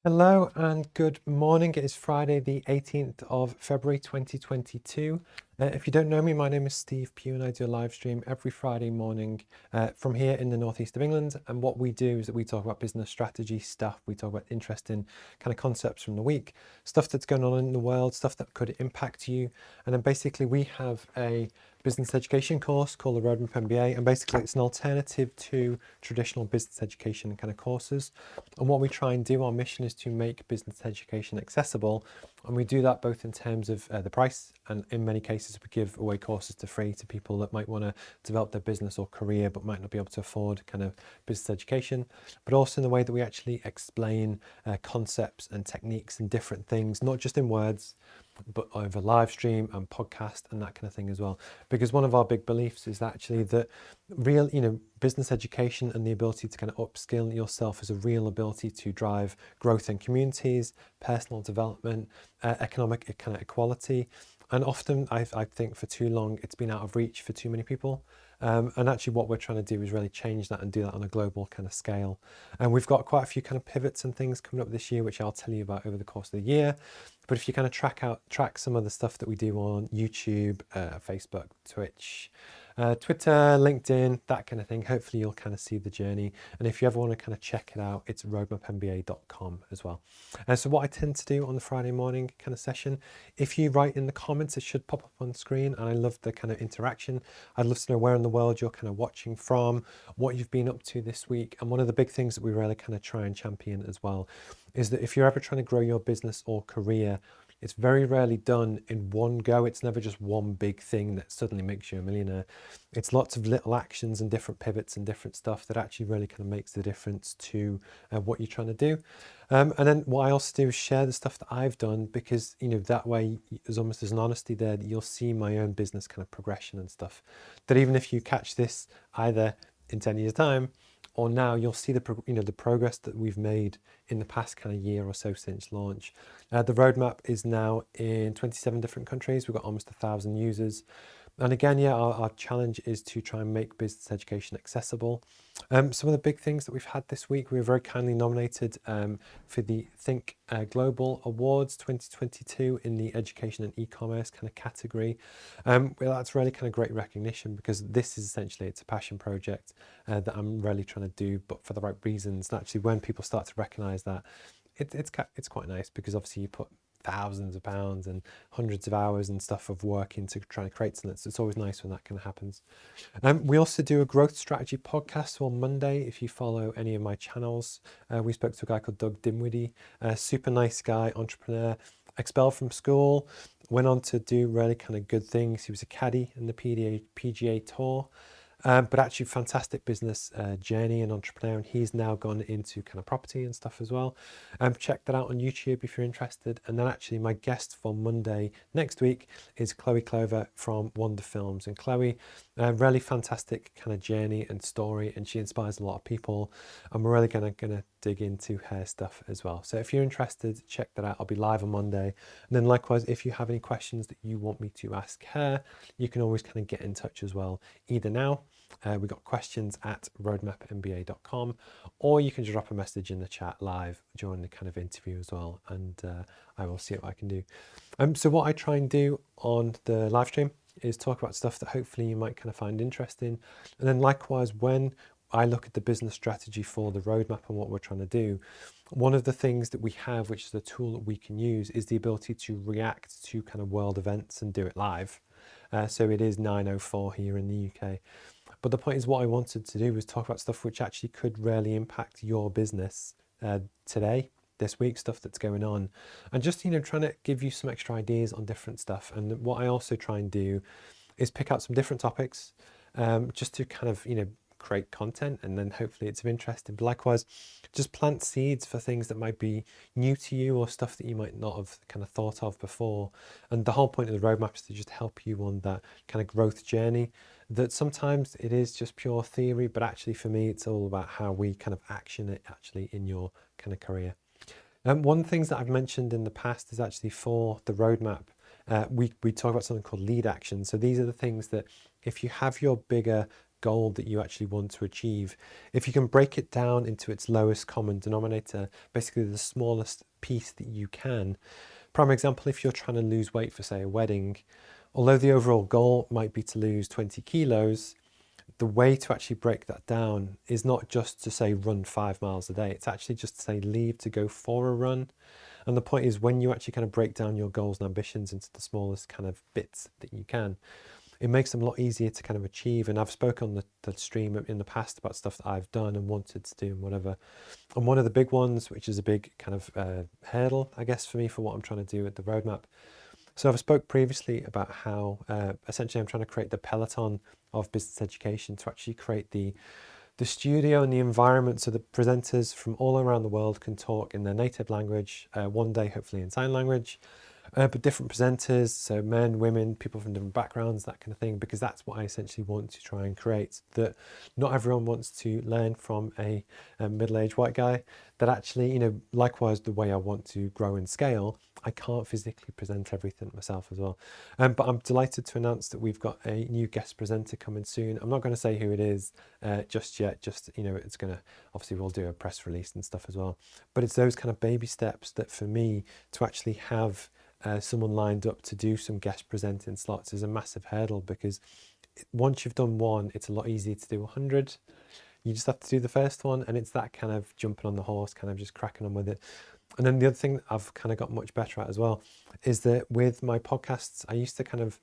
Hello and good morning. It is Friday, the 18th of February 2022. If you don't know me, my name is Steve Pugh and I do a live stream every Friday morning from here in the northeast of England. And what we do is that we talk about business strategy stuff. We talk about interesting kind of concepts from the week, stuff that's going on in the world, stuff that could impact you. And then basically we have a business education course called the Roadmap MBA, and basically it's an alternative to traditional business education kind of courses. And what we try and do, our mission is to make business education accessible, and we do that both in terms of the price, and in many cases we give away courses for free to people that might want to develop their business or career but might not be able to afford kind of business education, but also in the way that we actually explain concepts and techniques and different things, not just in words, but over live stream and podcast and that kind of thing as well. Because one of our big beliefs is actually that real, business education and the ability to kind of upskill yourself is a real ability to drive growth in communities, personal development, economic kind of equality. And often I think for too long it's been out of reach for too many people. And actually what we're trying to do is really change that and do that on a global kind of scale. And we've got quite a few kind of pivots and things coming up this year, which I'll tell you about over the course of the year. But if you kind of track some of the stuff that we do on YouTube, Facebook, Twitch, Twitter, LinkedIn, that kind of thing, hopefully you'll kind of see the journey. And if you ever want to kind of check it out, it's roadmapmba.com as well. So what I tend to do on the Friday morning kind of session, if you write in the comments, it should pop up on screen. And I love the kind of interaction. I'd love to know where in the world you're kind of watching from, what you've been up to this week. And one of the big things that we really kind of try and champion as well is that if you're ever trying to grow your business or career, it's very rarely done in one go. It's never just one big thing that suddenly makes you a millionaire. It's lots of little actions and different pivots and different stuff that actually really kind of makes the difference to what you're trying to do. And then what I also do is share the stuff that I've done, because that way there's almost an honesty there that you'll see my own business kind of progression and stuff. That even if you catch this either in 10 years' time or now, you'll see the progress that we've made in the past kind of year or so since launch. The roadmap is now in 27 different countries. We've got almost 1,000 users. And again, our challenge is to try and make business education accessible. Some of the big things that we've had this week, we were very kindly nominated for the Think Global Awards 2022 in the education and e-commerce kind of category. Well, that's really kind of great recognition, because this is essentially, it's a passion project that I'm really trying to do, but for the right reasons. And actually, when people start to recognize that, it's quite nice, because obviously you put thousands of pounds and hundreds of hours and stuff of work into trying to create something. So it's always nice when that kind of happens. We also do a growth strategy podcast on Monday. If you follow any of my channels, we spoke to a guy called Doug Dimwitty, a super nice guy, entrepreneur, expelled from school, went on to do really kind of good things. He was a caddy in the PGA Tour. But actually fantastic business journey and entrepreneur, and he's now gone into kind of property and stuff as well. Check that out on YouTube if you're interested. And then actually my guest for Monday next week is Chloe Clover from Wonder Films. And Chloe, really fantastic kind of journey and story, and she inspires a lot of people, and we're really gonna dig into her stuff as well. So if you're interested, check that out. I'll be live on Monday. And then likewise, if you have any questions that you want me to ask her, you can always kind of get in touch as well, either now. We've got questions at roadmapmba.com, or you can just drop a message in the chat live during the kind of interview as well, and I will see what I can do. So what I try and do on the live stream is talk about stuff that hopefully you might kind of find interesting. And then likewise, when I look at the business strategy for the roadmap and what we're trying to do, one of the things that we have, which is a tool that we can use, is the ability to react to kind of world events and do it live. So it is 9:04 here in the UK. But the point is, what I wanted to do was talk about stuff which actually could really impact your business today, this week, stuff that's going on, and just trying to give you some extra ideas on different stuff. And what I also try and do is pick out some different topics, just to kind of create content, and then hopefully it's of interest. And likewise, just plant seeds for things that might be new to you, or stuff that you might not have kind of thought of before. And the whole point of the roadmap is to just help you on that kind of growth journey, that sometimes it is just pure theory, but actually for me it's all about how we kind of action it actually in your kind of career. One of the things that I've mentioned in the past is actually for the roadmap, we talk about something called lead action. So these are the things that if you have your bigger goal that you actually want to achieve, if you can break it down into its lowest common denominator, basically the smallest piece that you can. Prime example, if you're trying to lose weight for, say, a wedding, although the overall goal might be to lose 20 kilos, the way to actually break that down is not just to say run 5 miles a day. It's actually just to say leave to go for a run. And the point is, when you actually kind of break down your goals and ambitions into the smallest kind of bits that you can, it makes them a lot easier to kind of achieve. And I've spoken on the stream in the past about stuff that I've done and wanted to do and whatever. And one of the big ones, which is a big kind of hurdle, I guess, for me for what I'm trying to do with the roadmap. So I've spoke previously about how essentially I'm trying to create the peloton of business education to actually create the studio and the environment so the presenters from all around the world can talk in their native language, one day hopefully in sign language, but different presenters, so men, women, people from different backgrounds, that kind of thing, because that's what I essentially want to try and create, that not everyone wants to learn from a middle-aged white guy, that actually, you know, likewise the way I want to grow and scale, I can't physically present everything myself as well. But I'm delighted to announce that we've got a new guest presenter coming soon. I'm not going to say who it is just yet, just, you know, it's going to, obviously we'll do a press release and stuff as well. But it's those kind of baby steps that for me to actually have someone lined up to do some guest presenting slots is a massive hurdle, because once you've done one, it's a lot easier to do 100. You just have to do the first one, and it's that kind of jumping on the horse, kind of just cracking on with it. And then the other thing that I've kind of got much better at as well is that with my podcasts, I used to kind of,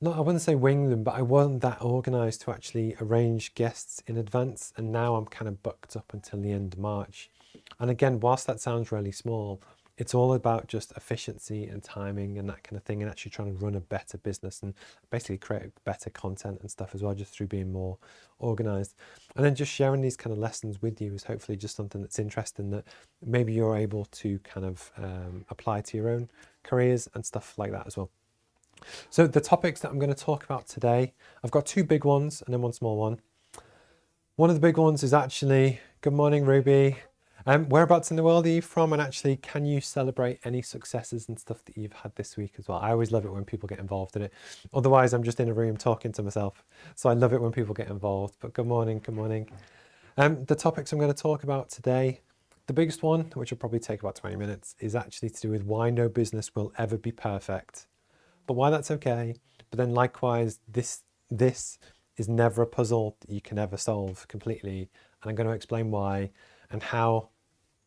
not, I wouldn't say wing them, but I wasn't that organized to actually arrange guests in advance. And now I'm kind of booked up until the end of March. And again, whilst that sounds really small, it's all about just efficiency and timing and that kind of thing, and actually trying to run a better business and basically create better content and stuff as well, just through being more organized. And then just sharing these kind of lessons with you is hopefully just something that's interesting, that maybe you're able to kind of apply to your own careers and stuff like that as well. So the topics that I'm going to talk about today, I've got two big ones and then one small one. One of the big ones is actually, good morning, Ruby. Whereabouts in the world are you from? And actually, can you celebrate any successes and stuff that you've had this week as well? I always love it when people get involved in it. Otherwise, I'm just in a room talking to myself. So I love it when people get involved. But good morning, good morning. The topics I'm going to talk about today, the biggest one, which will probably take about 20 minutes, is actually to do with why no business will ever be perfect, but why that's okay. But then likewise, this is never a puzzle that you can ever solve completely. And I'm going to explain why and how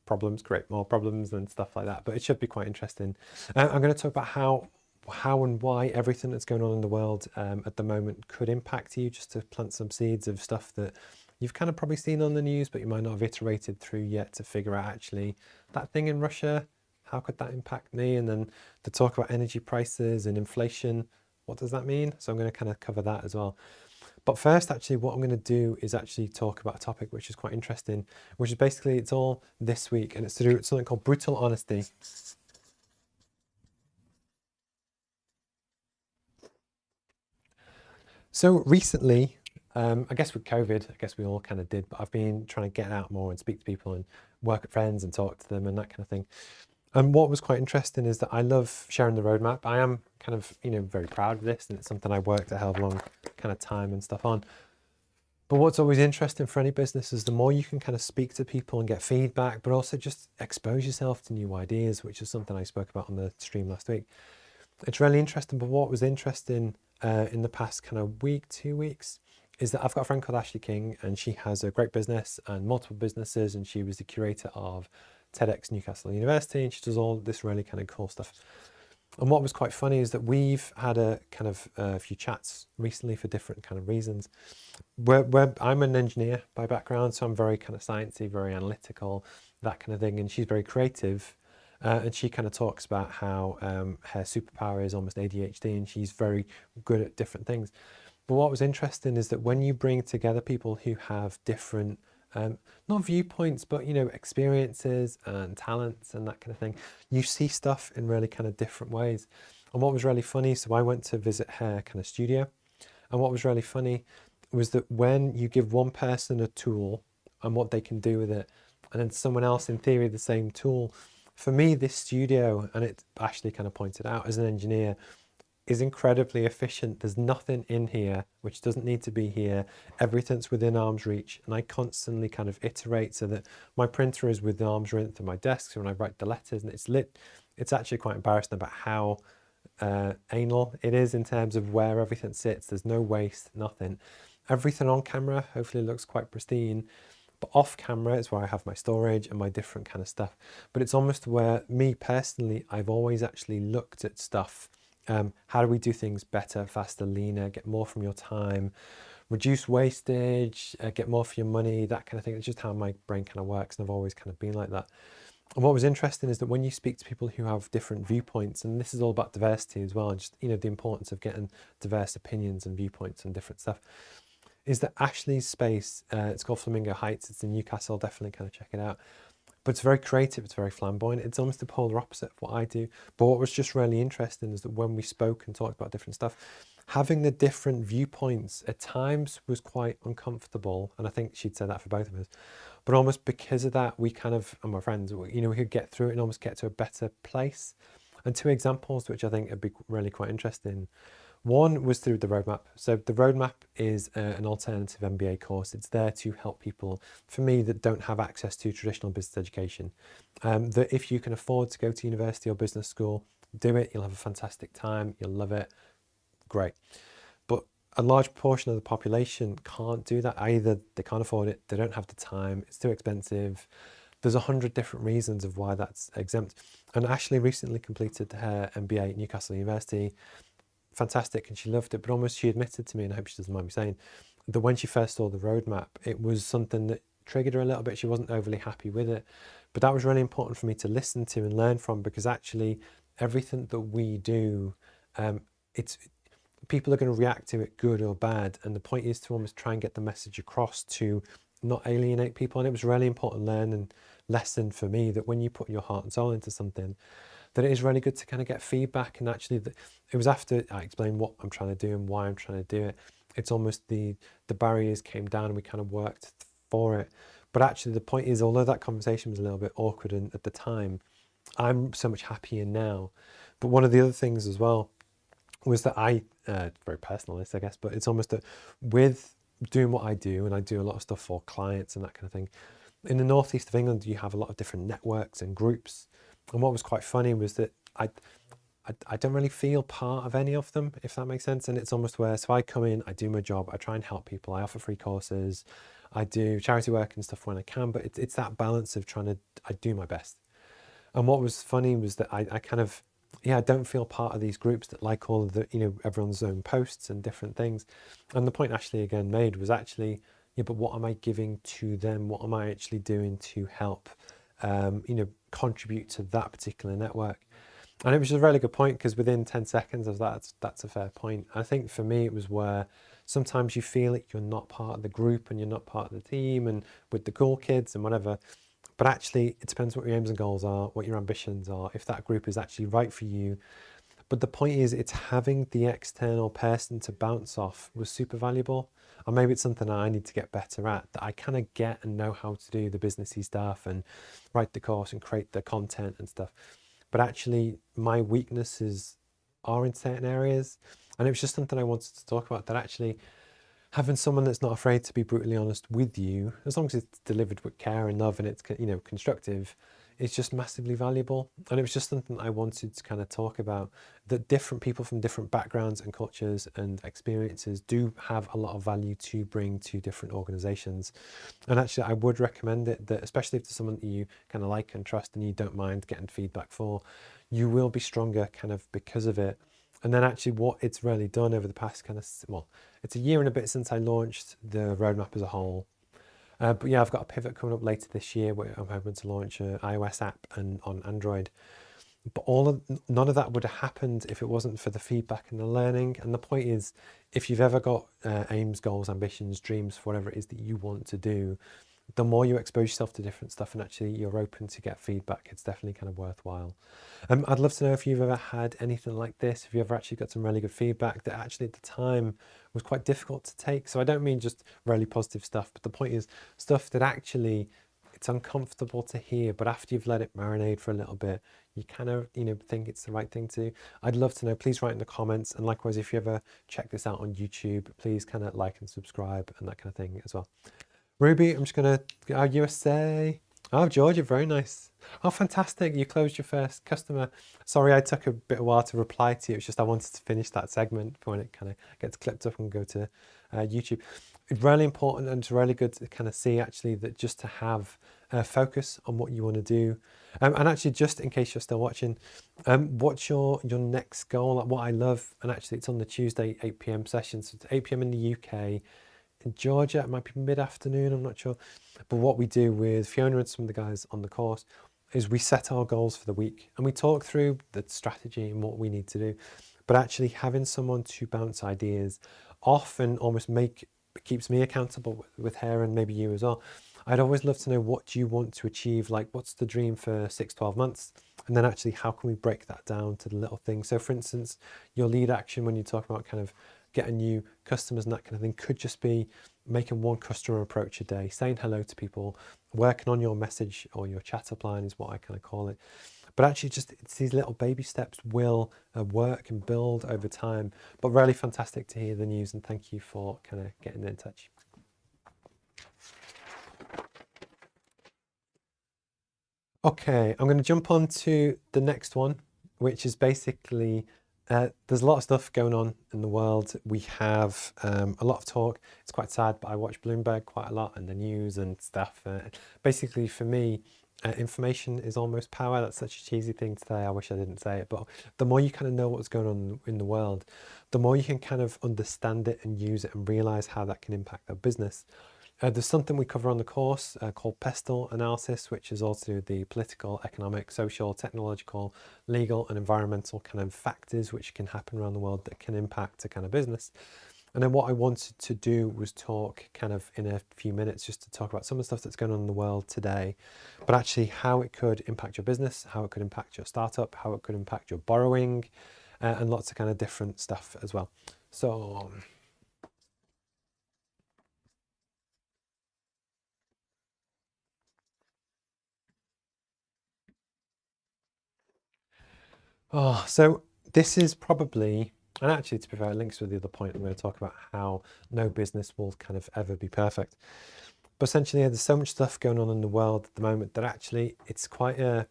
problems create more problems and stuff like that. But it should be quite interesting. I'm going to talk about how and why everything that's going on in the world at the moment could impact you, just to plant some seeds of stuff that you've kind of probably seen on the news, but you might not have iterated through yet to figure out actually that thing in Russia, how could that impact me? And then to talk about energy prices and inflation, what does that mean? So I'm going to kind of cover that as well. But first, actually, what I'm going to do is actually talk about a topic which is quite interesting, which is basically, it's all this week, and it's to do with something called brutal honesty. So recently, I guess with COVID, I guess we all kind of did, but I've been trying to get out more and speak to people and work with friends and talk to them and that kind of thing. And what was quite interesting is that I love sharing the roadmap. I am kind of, you know, very proud of this, and it's something I worked a hell of a long kind of time and stuff on. But what's always interesting for any business is the more you can kind of speak to people and get feedback, but also just expose yourself to new ideas, which is something I spoke about on the stream last week. It's really interesting. But what was interesting in the past kind of week, 2 weeks, is that I've got a friend called Ashley King, and she has a great business and multiple businesses, and she was the curator of TEDx Newcastle University, and she does all this really kind of cool stuff. And what was quite funny is that we've had a kind of a few chats recently for different kind of reasons. I'm an engineer by background, so I'm very kind of sciencey, very analytical, that kind of thing. And she's very creative, and she kind of talks about how her superpower is almost ADHD, and she's very good at different things. But what was interesting is that when you bring together people who have different not viewpoints, but, you know, experiences and talents and that kind of thing, you see stuff in really kind of different ways. And what was really funny, so I went to visit her kind of studio, and what was really funny was that when you give one person a tool and what they can do with it, and then someone else in theory the same tool, for me this studio, and it Ashley kind of pointed out as an engineer, is incredibly efficient. There's nothing in here which doesn't need to be here. Everything's within arm's reach, and I constantly kind of iterate so that my printer is within arm's reach of my desk. So when I write the letters, and it's actually quite embarrassing about how anal it is in terms of where everything sits. There's no waste, nothing. Everything on camera hopefully looks quite pristine, but off camera is where I have my storage and my different kind of stuff. But it's almost where me personally, I've always actually looked at stuff. How do we do things better, faster, leaner, get more from your time, reduce wastage, get more for your money, that kind of thing. It's just how my brain kind of works, and I've always kind of been like that. And what was interesting is that when you speak to people who have different viewpoints, and this is all about diversity as well, just, you know, the importance of getting diverse opinions and viewpoints and different stuff, is that Ashley's space, it's called Flamingo Heights, it's in Newcastle, definitely kind of check it out. But it's very creative, it's very flamboyant, it's almost the polar opposite of what I do. But what was just really interesting is that when we spoke and talked about different stuff, having the different viewpoints at times was quite uncomfortable. And I think she'd said that for both of us. But almost because of that, we kind of, and my friends, you know, we could get through it and almost get to a better place. And two examples, which I think would be really quite interesting. One was through the roadmap. So the roadmap is an alternative MBA course. It's there to help people, for me, that don't have access to traditional business education. That if you can afford to go to university or business school, do it. You'll have a fantastic time. You'll love it. Great. But a large portion of the population can't do that. Either they can't afford it, they don't have the time, it's too expensive. There's 100 different reasons of why that's exempt. And Ashley recently completed her MBA at Newcastle University. Fantastic, and she loved it. But almost she admitted to me, and I hope she doesn't mind me saying, that when she first saw the roadmap, it was something that triggered her a little bit. She wasn't overly happy with it. But that was really important for me to listen to and learn from, because actually everything that we do, it's people are going to react to it, good or bad. And the point is to almost try and get the message across to not alienate people. And it was a really important learning lesson for me that when you put your heart and soul into something, that it is really good to kind of get feedback. And actually it was after I explained what I'm trying to do and why I'm trying to do it, it's almost the barriers came down and we kind of worked for it. But actually the point is, although that conversation was a little bit awkward at the time, I'm so much happier now. But one of the other things as well was that very personal this, I guess, but it's almost that with doing what I do, and I do a lot of stuff for clients and that kind of thing, in the northeast of England, you have a lot of different networks and groups. And what was quite funny was that I don't really feel part of any of them, if that makes sense. And it's almost where, so I come in, I do my job, I try and help people, I offer free courses, I do charity work and stuff when I can, but it's that balance of I do my best. And what was funny was that I kind of, I don't feel part of these groups that like all of the, you know, everyone's own posts and different things. And the point Ashley again made was actually, yeah, but what am I giving to them? What am I actually doing to help, you know, contribute to that particular network? And it was just a really good point, because within 10 seconds of that, that's a fair point. I think for me, it was where sometimes you feel like you're not part of the group and you're not part of the team and with the cool kids and whatever. But actually, it depends what your aims and goals are, what your ambitions are, if that group is actually right for you. But the point is, it's having the external person to bounce off was super valuable. And maybe it's something I need to get better at, that I kind of get and know how to do the businessy stuff and write the course and create the content and stuff. But actually, my weaknesses are in certain areas. And it was just something I wanted to talk about, that actually having someone that's not afraid to be brutally honest with you, as long as it's delivered with care and love and it's, you know, constructive, is just massively valuable. And it was just something I wanted to kind of talk about, that different people from different backgrounds and cultures and experiences do have a lot of value to bring to different organizations. And actually, I would recommend it, that especially if there's someone that you kind of like and trust and you don't mind getting feedback for, you will be stronger kind of because of it. And then actually what it's really done over the past kind of, well, it's a year and a bit since I launched the roadmap as a whole. But yeah, I've got a pivot coming up later this year where I'm hoping to launch an iOS app and on Android. But none of that would have happened if it wasn't for the feedback and the learning. And the point is, if you've ever got aims, goals, ambitions, dreams, whatever it is that you want to do, the more you expose yourself to different stuff and actually you're open to get feedback, it's definitely kind of worthwhile. I'd love to know if you've ever had anything like this, if you ever actually got some really good feedback that actually at the time was quite difficult to take. So I don't mean just really positive stuff, but the point is stuff that actually it's uncomfortable to hear, but after you've let it marinate for a little bit, you kind of, think it's the right thing to do. I'd love to know. Please write in the comments. And likewise, if you ever check this out on YouTube, please kind of like and subscribe and that kind of thing as well. Ruby, I'm just going to, USA. Oh, Georgia, very nice. Oh, fantastic. You closed your first customer. Sorry, I took a bit of a while to reply to you. It's just I wanted to finish that segment for when it kind of gets clipped up and go to YouTube. It's really important, and it's really good to kind of see actually that just to have focus on what you want to do. And actually, just in case you're still watching, what's your next goal? Like, what I love, and actually it's on the Tuesday 8 p.m. session. So it's 8 p.m. in the UK. In Georgia, it might be mid-afternoon, I'm not sure. But what we do with Fiona and some of the guys on the course is we set our goals for the week and we talk through the strategy and what we need to do. But actually having someone to bounce ideas off and almost keeps me accountable with her and maybe you as well. I'd always love to know, what do you want to achieve? Like, what's the dream for 6-12 months? And then actually, how can we break that down to the little things? So for instance, your lead action when you talk about kind of getting new customers and that kind of thing could just be making one customer approach a day, saying hello to people, working on your message or your chat up line is what I kind of call it. But actually just it's these little baby steps will work and build over time. But really fantastic to hear the news, and thank you for kind of getting in touch. Okay, I'm going to jump on to the next one, which is basically there's a lot of stuff going on in the world. We have a lot of talk. It's quite sad, but I watch Bloomberg quite a lot and the news and stuff. Basically, for me, information is almost power. That's such a cheesy thing to say. I wish I didn't say it, but the more you kind of know what's going on in the world, the more you can kind of understand it and use it and realize how that can impact our business. There's something we cover on the course called pestle analysis, which is also the political, economic, social, technological, legal and environmental kind of factors which can happen around the world that can impact a kind of business. And then what I wanted to do was talk kind of in a few minutes just to talk about some of the stuff that's going on in the world today, but actually how it could impact your business, how it could impact your startup, how it could impact your borrowing, and lots of kind of different stuff as well. So so this is probably, and actually to be fair, it links with the other point. I'm going to talk about how no business will kind of ever be perfect. But essentially, there's so much stuff going on in the world at the moment that actually it's quite a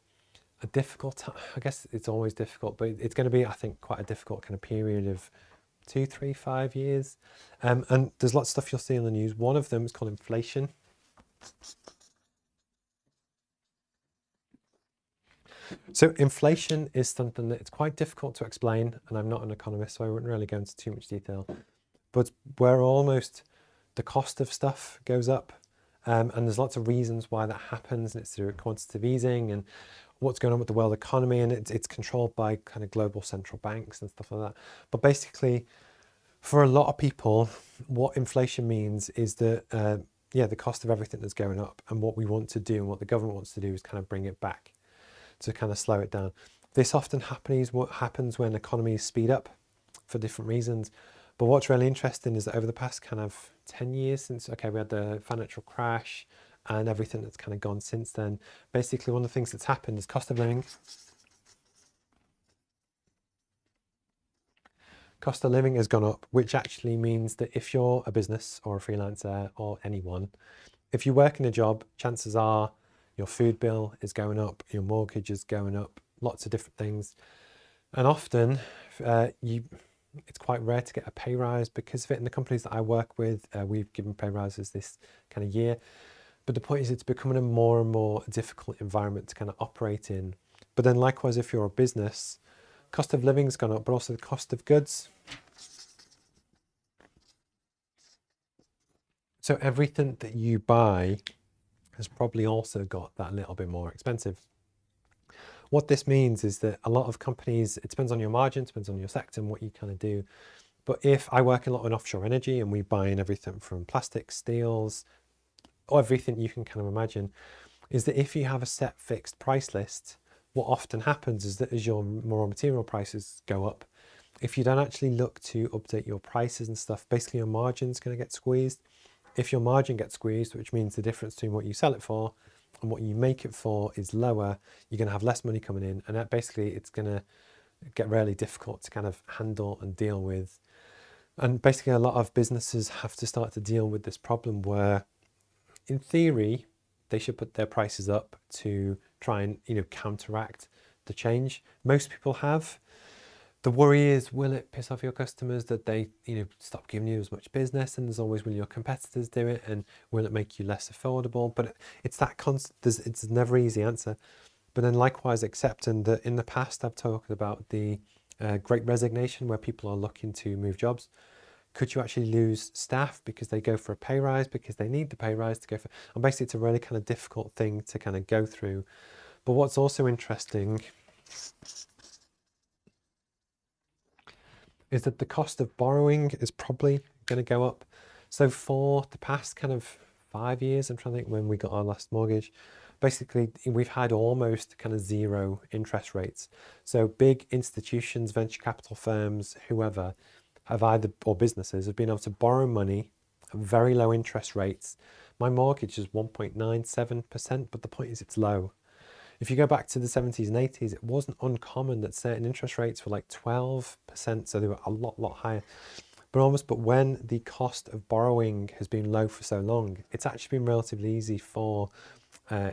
difficult time. I guess it's always difficult, but it's going to be, I think, quite a difficult kind of period of 2, 3, 5 years. And there's lots of stuff you'll see in the news. One of them is called inflation. So inflation is something that it's quite difficult to explain, and I'm not an economist, so I wouldn't really go into too much detail. But where almost the cost of stuff goes up, and there's lots of reasons why that happens, and it's through quantitative easing and what's going on with the world economy, and it's controlled by kind of global central banks and stuff like that. But basically, for a lot of people, what inflation means is that the cost of everything that's going up, and what we want to do and what the government wants to do is kind of bring it back to kind of slow it down. This often happens when economies speed up for different reasons. But what's really interesting is that over the past kind of 10 years since, we had the financial crash and everything that's kind of gone since then, basically one of the things that's happened is cost of living. Cost of living has gone up, which actually means that if you're a business or a freelancer or anyone, if you work in a job, chances are your food bill is going up, your mortgage is going up, lots of different things. And often it's quite rare to get a pay rise because of it. In the companies that I work with, we've given pay rises this kind of year. But the point is it's becoming a more and more difficult environment to kind of operate in. But then likewise, if you're a business, cost of living's gone up, but also the cost of goods. So everything that you buy has probably also got that little bit more expensive. What this means is that a lot of companies, it depends on your margin, depends on your sector and what you kind of do. But if I work a lot in offshore energy and we buy in everything from plastics, steels, or everything you can kind of imagine, is that if you have a set fixed price list, what often happens is that as your raw material prices go up, if you don't actually look to update your prices and stuff, basically your margin's going to get squeezed. If your margin gets squeezed, which means the difference between what you sell it for and what you make it for is lower, you're going to have less money coming in, and that basically it's going to get really difficult to kind of handle and deal with. And basically a lot of businesses have to start to deal with this problem where in theory they should put their prices up to try and counteract the change. Most people have. The worry is, will it piss off your customers that they stop giving you as much business? And there's always, will your competitors do it? And will it make you less affordable? But it's that constant, it's never an easy answer. But then likewise accepting that in the past I've talked about the great resignation where people are looking to move jobs. Could you actually lose staff because they go for a pay rise, because they need the pay rise to go for, and basically it's a really kind of difficult thing to kind of go through. But what's also interesting is that the cost of borrowing is probably going to go up. So for the past kind of 5 years, I'm trying to think when we got our last mortgage, basically we've had almost kind of zero interest rates. So big institutions, venture capital firms, whoever, have either, or businesses, have been able to borrow money at very low interest rates. My mortgage is 1.97%, but the point is it's low. If you go back to the 70s and 80s, it wasn't uncommon that certain interest rates were like 12%, so they were a lot higher. But when the cost of borrowing has been low for so long, it's actually been relatively easy for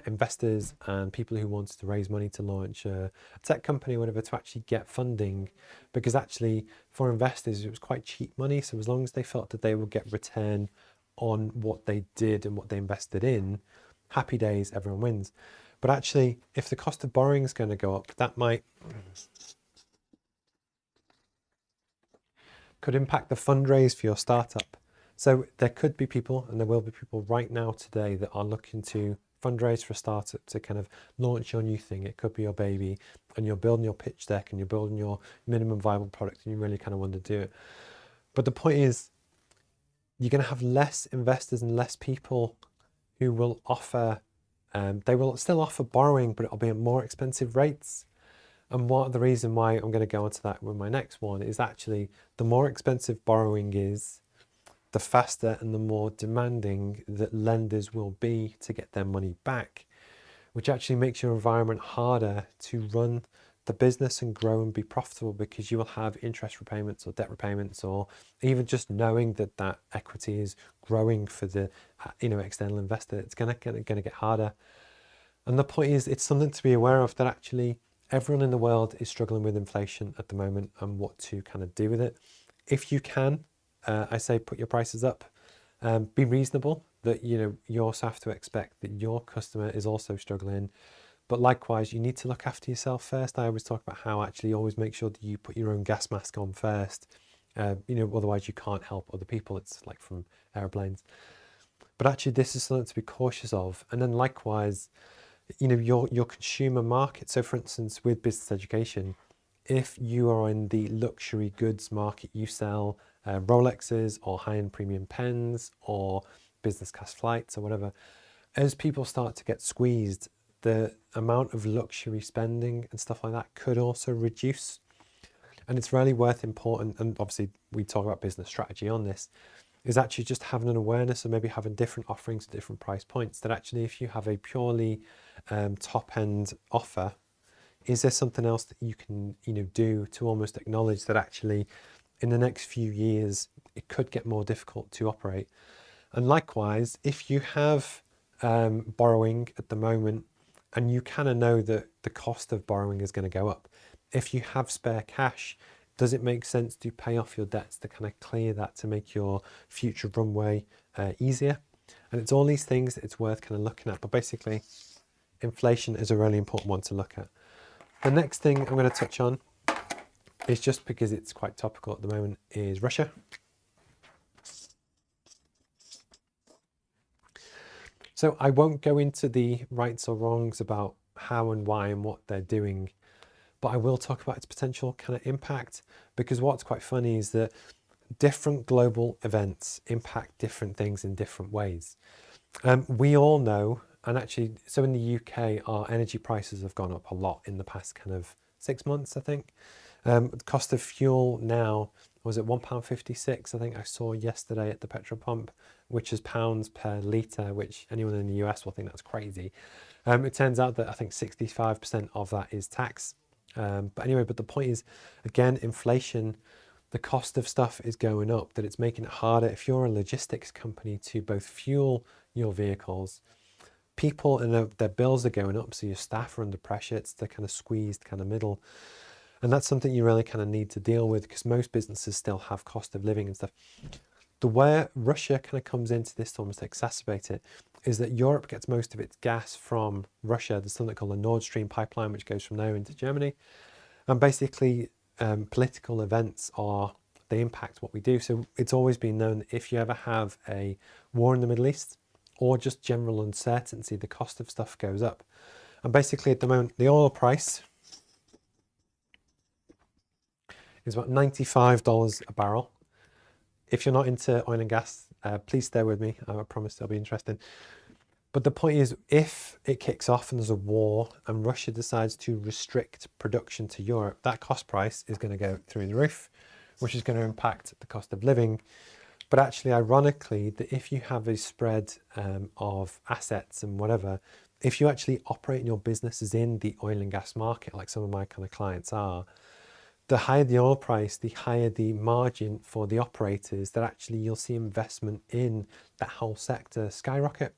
investors and people who wanted to raise money to launch a tech company or whatever to actually get funding, because actually for investors it was quite cheap money. So as long as they felt that they would get return on what they did and what they invested in, happy days, everyone wins. But actually, if the cost of borrowing is going to go up, that could impact the fundraise for your startup. So there could be people, and there will be people right now today, that are looking to fundraise for a startup to kind of launch your new thing. It could be your baby, and you're building your pitch deck and you're building your minimum viable product and you really kind of want to do it. But the point is, you're going to have less investors and less people who will offer, they will still offer borrowing, but it'll be at more expensive rates. And the reason why I'm going to go into that with my next one is actually the more expensive borrowing is, the faster and the more demanding that lenders will be to get their money back, which actually makes your environment harder to run the business and grow and be profitable, because you will have interest repayments or debt repayments, or even just knowing that that equity is growing for the external investor. It's going to get harder. And the point is, it's something to be aware of, that actually everyone in the world is struggling with inflation at the moment and what to kind of do with it. If you can, I say put your prices up, be reasonable, that you also have to expect that your customer is also struggling. But likewise, you need to look after yourself first. I always talk about how actually always make sure that you put your own gas mask on first. Otherwise you can't help other people. It's like from airplanes. But actually this is something to be cautious of. And then likewise, your consumer market. So for instance, with business education, if you are in the luxury goods market, you sell Rolexes or high-end premium pens or business class flights or whatever, as people start to get squeezed, the amount of luxury spending and stuff like that could also reduce. And it's really important, and obviously we talk about business strategy on this, is actually just having an awareness of maybe having different offerings at different price points. That actually, if you have a purely top-end offer, is there something else that you can do to almost acknowledge that actually in the next few years it could get more difficult to operate? And likewise, if you have borrowing at the moment and you kind of know that the cost of borrowing is going to go up, if you have spare cash, does it make sense to pay off your debts to kind of clear that, to make your future runway easier? And it's all these things that it's worth kind of looking at. But basically, inflation is a really important one to look at. The next thing I'm going to touch on is, just because it's quite topical at the moment, is Russia. So I won't go into the rights or wrongs about how and why and what they're doing, but I will talk about its potential kind of impact, because what's quite funny is that different global events impact different things in different ways. We all know, and actually, so in the UK, our energy prices have gone up a lot in the past kind of 6 months, I think. The cost of fuel now, was it £1.56? I think I saw yesterday at the petrol pump, which is pounds per litre, which anyone in the US will think that's crazy. It turns out that I think 65% of that is tax. But anyway, but the point is, again, inflation, the cost of stuff is going up, that it's making it harder if you're a logistics company to both fuel your vehicles. People and their bills are going up, so your staff are under pressure. It's the kind of squeezed kind of middle. And that's something you really kind of need to deal with, because most businesses still have cost of living and stuff. The way Russia kind of comes into this to almost exacerbate it is that Europe gets most of its gas from Russia. There's something called the Nord Stream pipeline, which goes from there into Germany. And basically, political events they impact what we do. So it's always been known that if you ever have a war in the Middle East or just general uncertainty, the cost of stuff goes up. And basically at the moment, the oil price is about $95 a barrel. If you're not into oil and gas, please stay with me. I promise it'll be interesting. But the point is, if it kicks off and there's a war and Russia decides to restrict production to Europe, that cost price is going to go through the roof, which is going to impact the cost of living. But actually, ironically, that if you have a spread of assets and whatever, if you actually operate in your businesses in the oil and gas market, like some of my kind of clients are, the higher the oil price, the higher the margin for the operators, that actually you'll see investment in that whole sector skyrocket.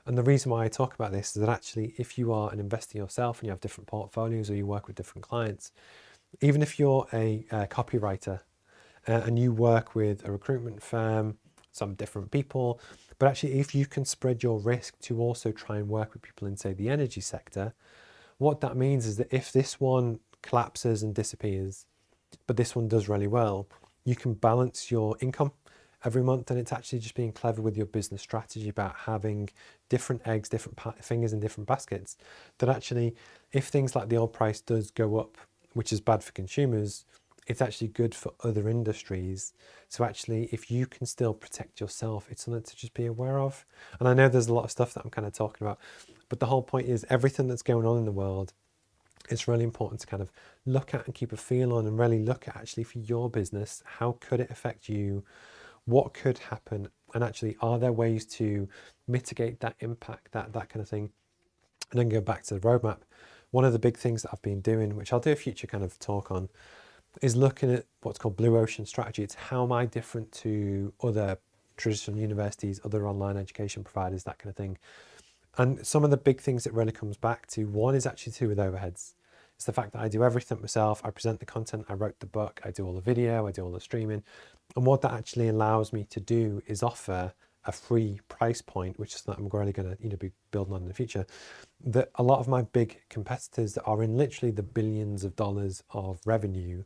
And the reason why I talk about this is that actually, if you are an investor yourself and you have different portfolios or you work with different clients, even if you're a copywriter and you work with a recruitment firm, some different people, but actually if you can spread your risk to also try and work with people in, say, the energy sector, what that means is that if this one collapses and disappears, but this one does really well, you can balance your income every month. And it's actually just being clever with your business strategy about having different eggs, different fingers in different baskets, that actually if things like the oil price does go up, which is bad for consumers, it's actually good for other industries. So actually, if you can still protect yourself, it's something to just be aware of. And I know there's a lot of stuff that I'm kind of talking about, but the whole point is everything that's going on in the world, it's really important to kind of look at and keep a feel on and really look at actually for your business, how could it affect you? What could happen? And actually, are there ways to mitigate that impact, that kind of thing? And then go back to the roadmap. One of the big things that I've been doing, which I'll do a future kind of talk on, is looking at what's called blue ocean strategy. It's how am I different to other traditional universities, other online education providers, that kind of thing. And some of the big things it really comes back to, one is actually to do with overheads. It's the fact that I do everything myself. I present the content, I wrote the book, I do all the video, I do all the streaming. And what that actually allows me to do is offer a free price point, which is that I'm really going to be building on in the future, that a lot of my big competitors that are in literally the billions of dollars of revenue,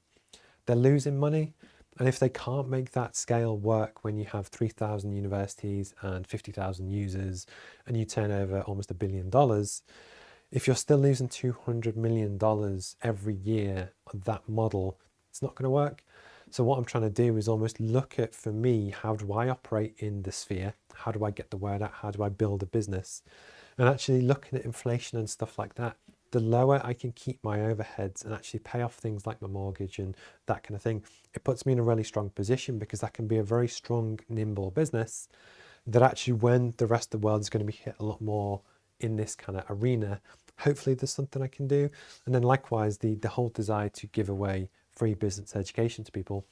they're losing money. And if they can't make that scale work when you have 3,000 universities and 50,000 users and you turn over almost $1 billion, if you're still losing $200 million every year on that model, it's not going to work. So what I'm trying to do is almost look at, for me, how do I operate in the sphere? How do I get the word out? How do I build a business? And actually looking at inflation and stuff like that, the lower I can keep my overheads and actually pay off things like my mortgage and that kind of thing, it puts me in a really strong position, because that can be a very strong, nimble business that actually, when the rest of the world is going to be hit a lot more in this kind of arena, hopefully there's something I can do. And then likewise, the whole desire to give away free business education to people.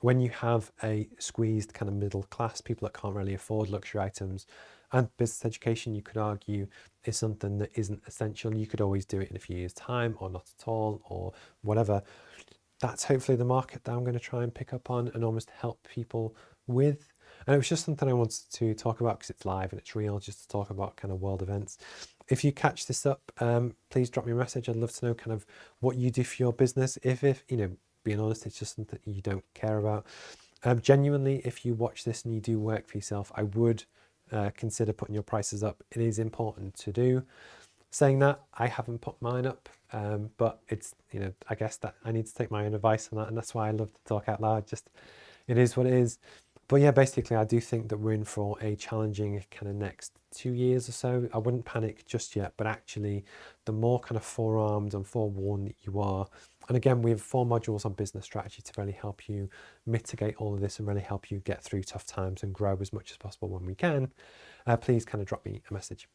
When you have a squeezed kind of middle class, people that can't really afford luxury items, and business education, you could argue, is something that isn't essential. You could always do it in a few years' time, or not at all, or whatever. That's hopefully the market that I'm going to try and pick up on and almost help people with. And it was just something I wanted to talk about because it's live and it's real, just to talk about kind of world events. If you catch this up, please drop me a message. I'd love to know kind of what you do for your business. If being honest, it's just something you don't care about. Genuinely, if you watch this and you do work for yourself, I would consider putting your prices up. It is important to do. Saying that, I haven't put mine up, but it's, I guess that I need to take my own advice on that, and that's why I love to talk out loud. Just, it is what it is. But yeah, basically, I do think that we're in for a challenging kind of next 2 years or so. I wouldn't panic just yet, but actually, the more kind of forearmed and forewarned that you are, and again, we have 4 modules on business strategy to really help you mitigate all of this and really help you get through tough times and grow as much as possible when we can. Please kind of drop me a message.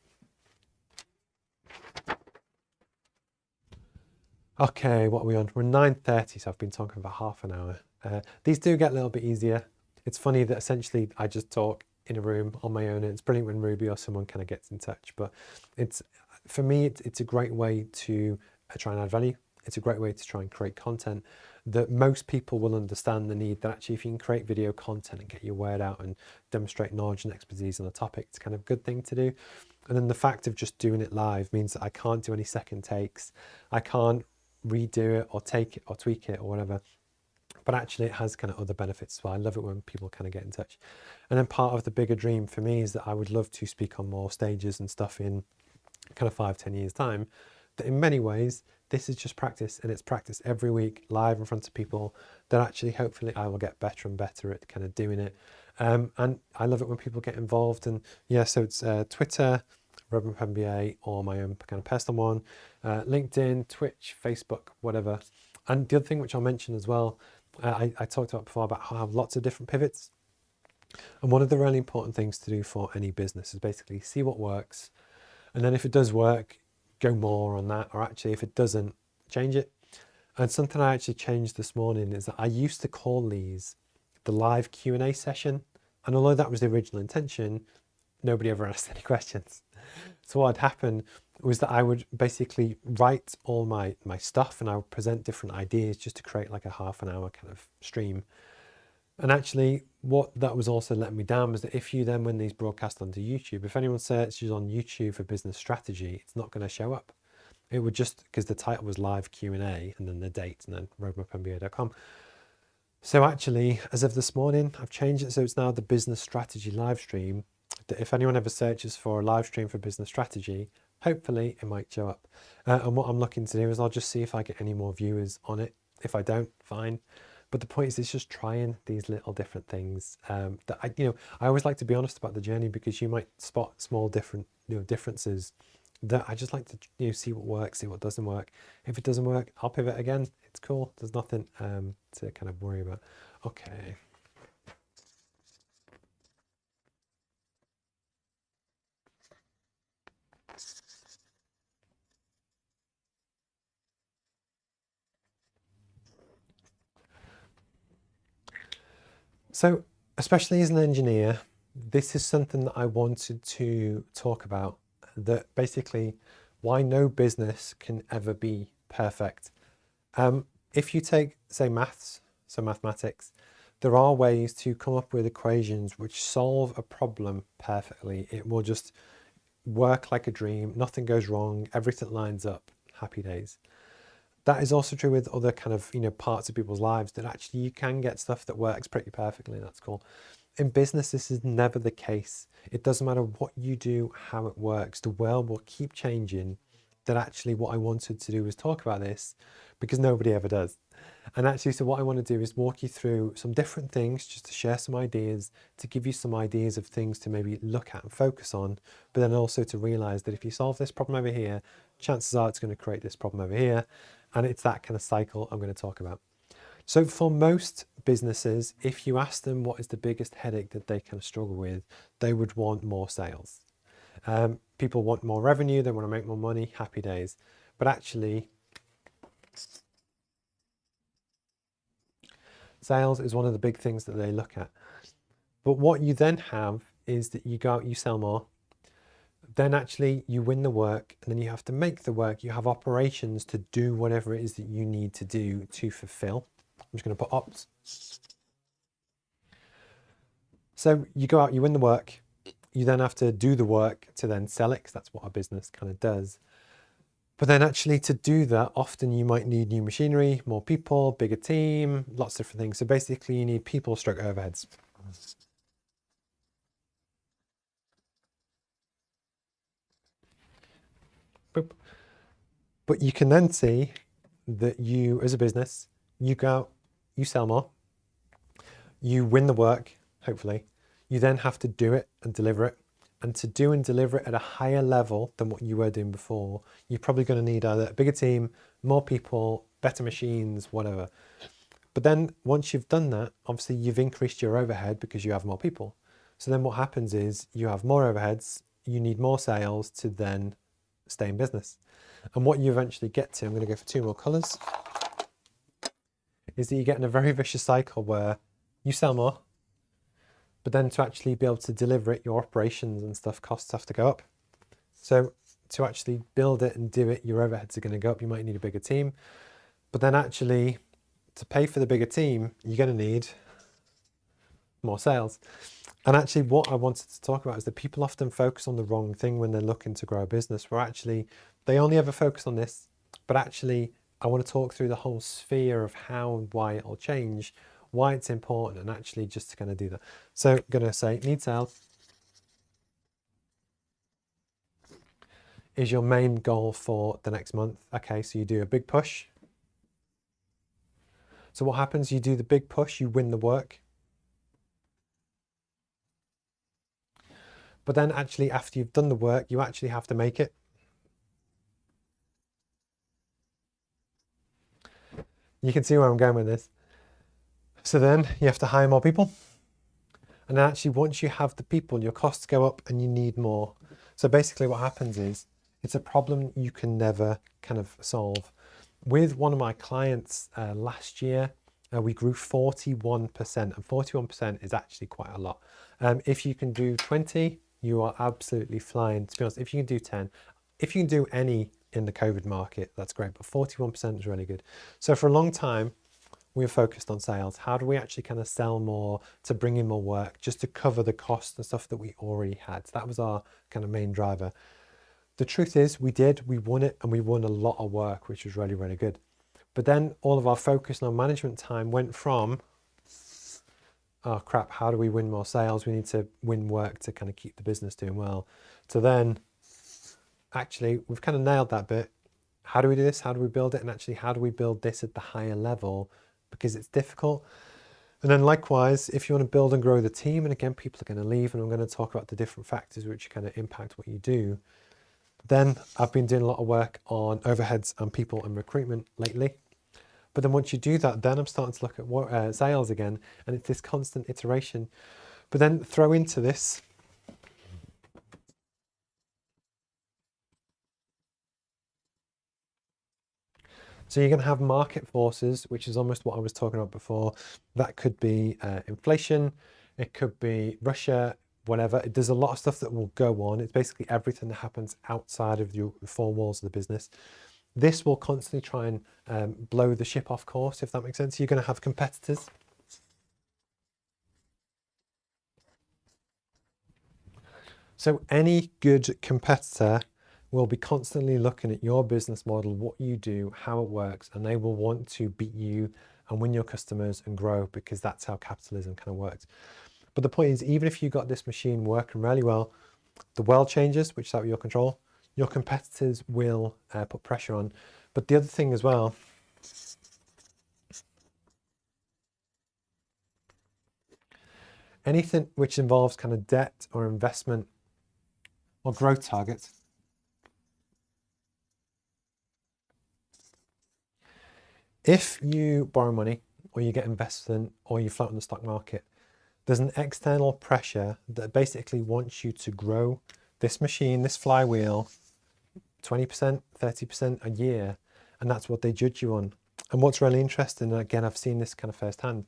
Okay, what are we on? We're 9:30, so I've been talking for half an hour. These do get a little bit easier. It's funny that essentially I just talk in a room on my own, and it's brilliant when Ruby or someone kind of gets in touch. But it's, for me, it's a great way to try and add value. It's a great way to try and create content that most people will understand the need that actually if you can create video content and get your word out and demonstrate knowledge and expertise on a topic, it's kind of a good thing to do. And then the fact of just doing it live means that I can't do any second takes. I can't redo it or take it or tweak it or whatever. But actually it has kind of other benefits as well. I love it when people kind of get in touch. And then part of the bigger dream for me is that I would love to speak on more stages and stuff in kind of 5-10 years time. That in many ways, this is just practice, and it's practice every week live in front of people that actually hopefully I will get better and better at kind of doing it. And I love it when people get involved. And yeah, so it's Twitter, Roadmap MBA, or my own kind of personal one, LinkedIn, Twitch, Facebook, whatever. And the other thing which I'll mention as well, I talked about before about how I have lots of different pivots. And one of the really important things to do for any business is basically see what works. And then if it does work, go more on that. Or actually, if it doesn't, change it. And something I actually changed this morning is that I used to call these the live Q&A session. And although that was the original intention, nobody ever asked any questions. So what had happened was that I would basically write all my stuff and I would present different ideas just to create like a half an hour kind of stream. And actually what that was also letting me down was that if you then, when these broadcast onto YouTube, if anyone searches on YouTube for business strategy, it's not going to show up. It would just, because the title was live Q&A and then the date and then roadmapmba.com. So actually, as of this morning, I've changed it so it's now the business strategy live stream. That if anyone ever searches for a live stream for business strategy, hopefully it might show up. And what I'm looking to do is I'll just see if I get any more viewers on it. If I don't, fine. But the point is, it's just trying these little different things that I always like to be honest about the journey, because you might spot small differences that I just like to see what works, see what doesn't work. If it doesn't work, I'll pivot again. It's cool. There's nothing to kind of worry about. Okay. So, especially as an engineer, this is something that I wanted to talk about, that basically why no business can ever be perfect. If you take, say, maths, so mathematics, there are ways to come up with equations which solve a problem perfectly. It will just work like a dream, nothing goes wrong, everything lines up, happy days. That is also true with other kind of, parts of people's lives, that actually you can get stuff that works pretty perfectly. That's cool. In business, this is never the case. It doesn't matter what you do, how it works. The world will keep changing. That actually what I wanted to do was talk about this because nobody ever does. And actually, so what I want to do is walk you through some different things, just to share some ideas, to give you some ideas of things to maybe look at and focus on, but then also to realize that if you solve this problem over here, chances are it's going to create this problem over here. And it's that kind of cycle I'm going to talk about. So for most businesses, if you ask them what is the biggest headache that they kind of struggle with, they would want more sales. People want more revenue, they want to make more money, happy days. But actually, sales is one of the big things that they look at. But what you then have is that you go out, you sell more, then actually you win the work, and then you have to make the work. You have operations to do whatever it is that you need to do to fulfill. I'm just going to put ops. So you go out, you win the work, you then have to do the work to then sell it, because that's what a business kind of does. But then actually to do that, often you might need new machinery, more people, bigger team, lots of different things. So basically you need people stroke overheads. Boop. But you can then see that you, as a business, you go out, you sell more, you win the work, hopefully. You then have to do it and deliver it. And to do and deliver it at a higher level than what you were doing before, you're probably going to need either a bigger team, more people, better machines, whatever. But then once you've done that, obviously you've increased your overhead because you have more people. So then what happens is you have more overheads, you need more sales to then stay in business. And what you eventually get to, I'm going to go for 2 more colors, is that you get in a very vicious cycle where you sell more, but then to actually be able to deliver it, your operations and stuff, costs have to go up. So to actually build it and do it, your overheads are going to go up. You might need a bigger team, but then actually to pay for the bigger team, you're going to need more sales. And actually what I wanted to talk about is that people often focus on the wrong thing when they're looking to grow a business, where actually they only ever focus on this, but actually I want to talk through the whole sphere of how and why it'll change, why it's important, and actually just to kind of do that. So I'm going to say need sales is your main goal for the next month. Okay, so you do a big push. So what happens? You do the big push, you win the work. But then actually after you've done the work, you actually have to make it. You can see where I'm going with this. So then you have to hire more people. And then actually once you have the people, your costs go up and you need more. So basically what happens is it's a problem you can never kind of solve. With one of my clients last year, we grew 41%, and 41% is actually quite a lot. If you can do 20, you are absolutely flying. To be honest, if you can do 10, if you can do any in the COVID market, that's great, but 41% is really good. So for a long time, we were focused on sales. How do we actually kind of sell more to bring in more work, just to cover the costs and stuff that we already had? So that was our kind of main driver. The truth is we won it, and we won a lot of work, which was really, really good. But then all of our focus and our management time went from, oh crap, how do we win more sales? We need to win work to kind of keep the business doing well. To then, actually, we've kind of nailed that bit. How do we do this? How do we build it? And actually, how do we build this at the higher level? Because it's difficult. And then likewise, if you want to build and grow the team, and again, people are going to leave, and I'm going to talk about the different factors which kind of impact what you do. Then I've been doing a lot of work on overheads and people and recruitment lately. But then once you do that, then I'm starting to look at sales again, and it's this constant iteration. But then throw into this so you're going to have market forces, which is almost what I was talking about before. That could be inflation, it could be Russia, whatever. There's a lot of stuff that will go on. It's basically everything that happens outside of your 4 walls of the business. This will constantly try and blow the ship off course, if that makes sense. You're going to have competitors. So any good competitor will be constantly looking at your business model, what you do, how it works, and they will want to beat you and win your customers and grow, because that's how capitalism kind of works. But the point is, even if you got this machine working really well, the world changes, which is out of your control. Your competitors will put pressure on. But the other thing as well, anything which involves kind of debt or investment or growth targets, if you borrow money or you get investment or you float on the stock market, there's an external pressure that basically wants you to grow this machine, this flywheel, 20%, 30% a year, and that's what they judge you on. And what's really interesting, and again, I've seen this kind of firsthand,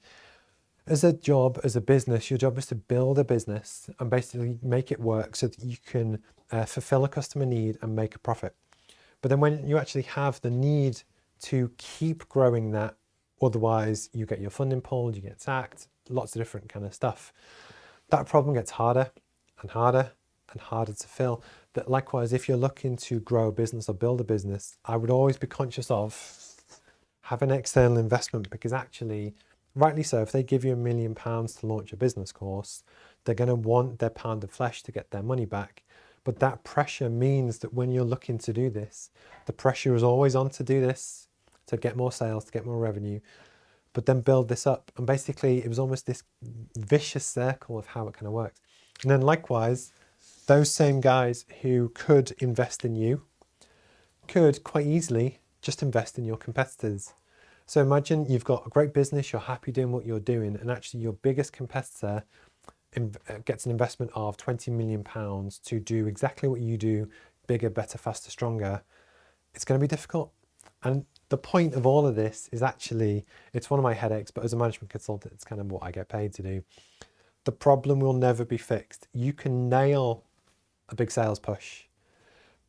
as a job, as a business, your job is to build a business and basically make it work so that you can fulfill a customer need and make a profit. But then when you actually have the need to keep growing that, otherwise you get your funding pulled, you get sacked, lots of different kind of stuff. That problem gets harder and harder and harder to fill. That likewise, if you're looking to grow a business or build a business, I would always be conscious of having external investment, because actually, rightly so, if they give you £1 million to launch a business course, they're going to want their pound of flesh to get their money back. But that pressure means that when you're looking to do this, the pressure is always on to do this, to get more sales, to get more revenue. but then build this up. And basically it was almost this vicious circle of how it kind of works. And then likewise, those same guys who could invest in you could quite easily just invest in your competitors. So imagine you've got a great business, you're happy doing what you're doing, and actually your biggest competitor gets an investment of £20 million to do exactly what you do, bigger, better, faster, stronger. It's going to be difficult. And the point of all of this is actually, it's one of my headaches, but as a management consultant, it's kind of what I get paid to do. The problem will never be fixed. You can nail a big sales push,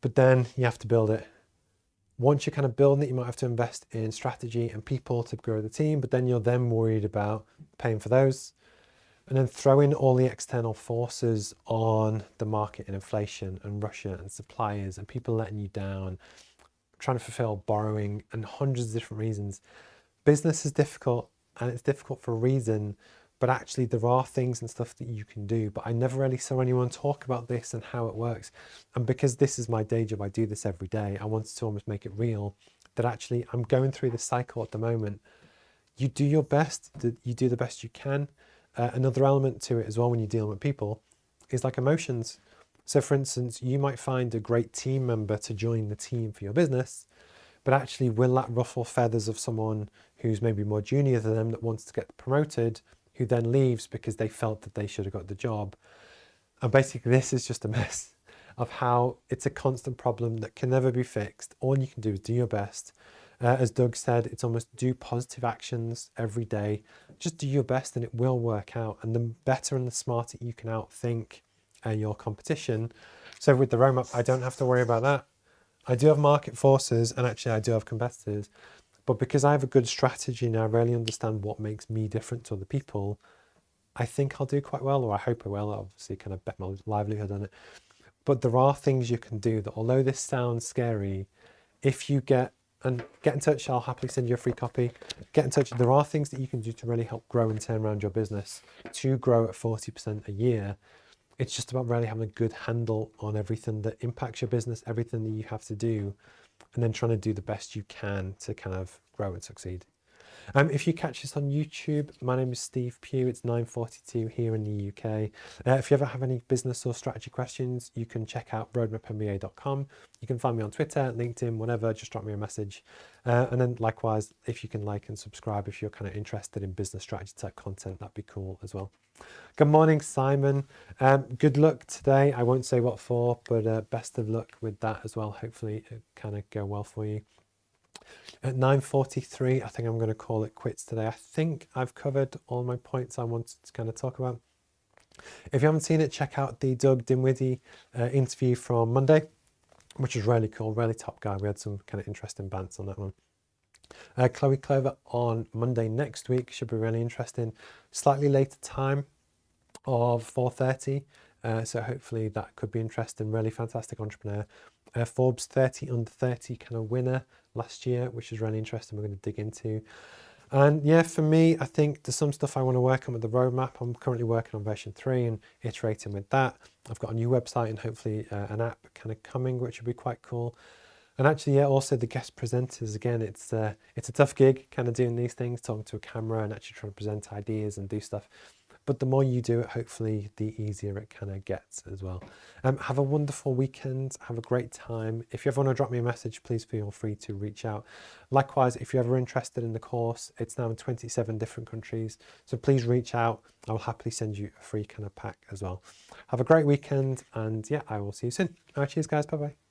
but then you have to build it. Once you're kind of building it, you might have to invest in strategy and people to grow the team, but then you're then worried about paying for those. And then throw in all the external forces on the market and inflation and Russia and suppliers and people letting you down, trying to fulfill borrowing and hundreds of different reasons. Business is difficult, and it's difficult for a reason, but actually there are things and stuff that you can do. But I never really saw anyone talk about this and how it works. And because this is my day job, I do this every day, I wanted to almost make it real, that actually I'm going through this cycle at the moment. You do your best, you do the best you can. Another element to it as well when you're dealing with people is like emotions. So for instance, you might find a great team member to join the team for your business, but actually will that ruffle feathers of someone who's maybe more junior than them that wants to get promoted, who then leaves because they felt that they should have got the job. And basically this is just a mess of how it's a constant problem that can never be fixed. All you can do is do your best. As Doug said, it's almost do positive actions every day. Just do your best and it will work out. And the better and the smarter you can outthink your competition. So with the roadmap, I don't have to worry about that. I do have market forces and actually I do have competitors. But because I have a good strategy and I really understand what makes me different to other people, I think I'll do quite well, or I hope I will. I obviously kind of bet my livelihood on it. But there are things you can do that, although this sounds scary, if you get in touch, I'll happily send you a free copy. Get in touch. There are things that you can do to really help grow and turn around your business to grow at 40% a year. It's just about really having a good handle on everything that impacts your business, everything that you have to do, and then trying to do the best you can to kind of grow and succeed. If you catch this on YouTube, my name is Steve Pugh. It's 9:42 here in the UK. If you ever have any business or strategy questions, you can check out roadmapmba.com. You can find me on Twitter, LinkedIn, whatever. Just drop me a message. And then likewise, if you can like and subscribe if you're kind of interested in business strategy type content, that'd be cool as well. Good morning, Simon. Good luck today. I won't say what for, but best of luck with that as well. Hopefully it kind of go well for you. At 9:43, I think I'm going to call it quits today. I think I've covered all my points I wanted to kind of talk about. If you haven't seen it, check out the Doug Dinwiddie interview from Monday, which was really cool, really top guy. We had some kind of interesting bants on that one. Chloe Clover on Monday next week should be really interesting. Slightly later time of 4:30, so hopefully that could be interesting. Really fantastic entrepreneur. Forbes 30 under 30 kind of winner last year, which is really interesting. We're going to dig into. And yeah, for me, I think there's some stuff I want to work on with the roadmap. I'm currently working on version 3 and iterating with that. I've got a new website and hopefully an app kind of coming, which would be quite cool. And actually, yeah, also the guest presenters, again, it's a tough gig kind of doing these things, talking to a camera and actually trying to present ideas and do stuff. But the more you do it, hopefully the easier it kind of gets as well. Have a wonderful weekend. Have a great time. If you ever want to drop me a message, please feel free to reach out. Likewise, if you're ever interested in the course, it's now in 27 different countries. So please reach out. I will happily send you a free kind of pack as well. Have a great weekend. And yeah, I will see you soon. All right, cheers, guys. Bye-bye.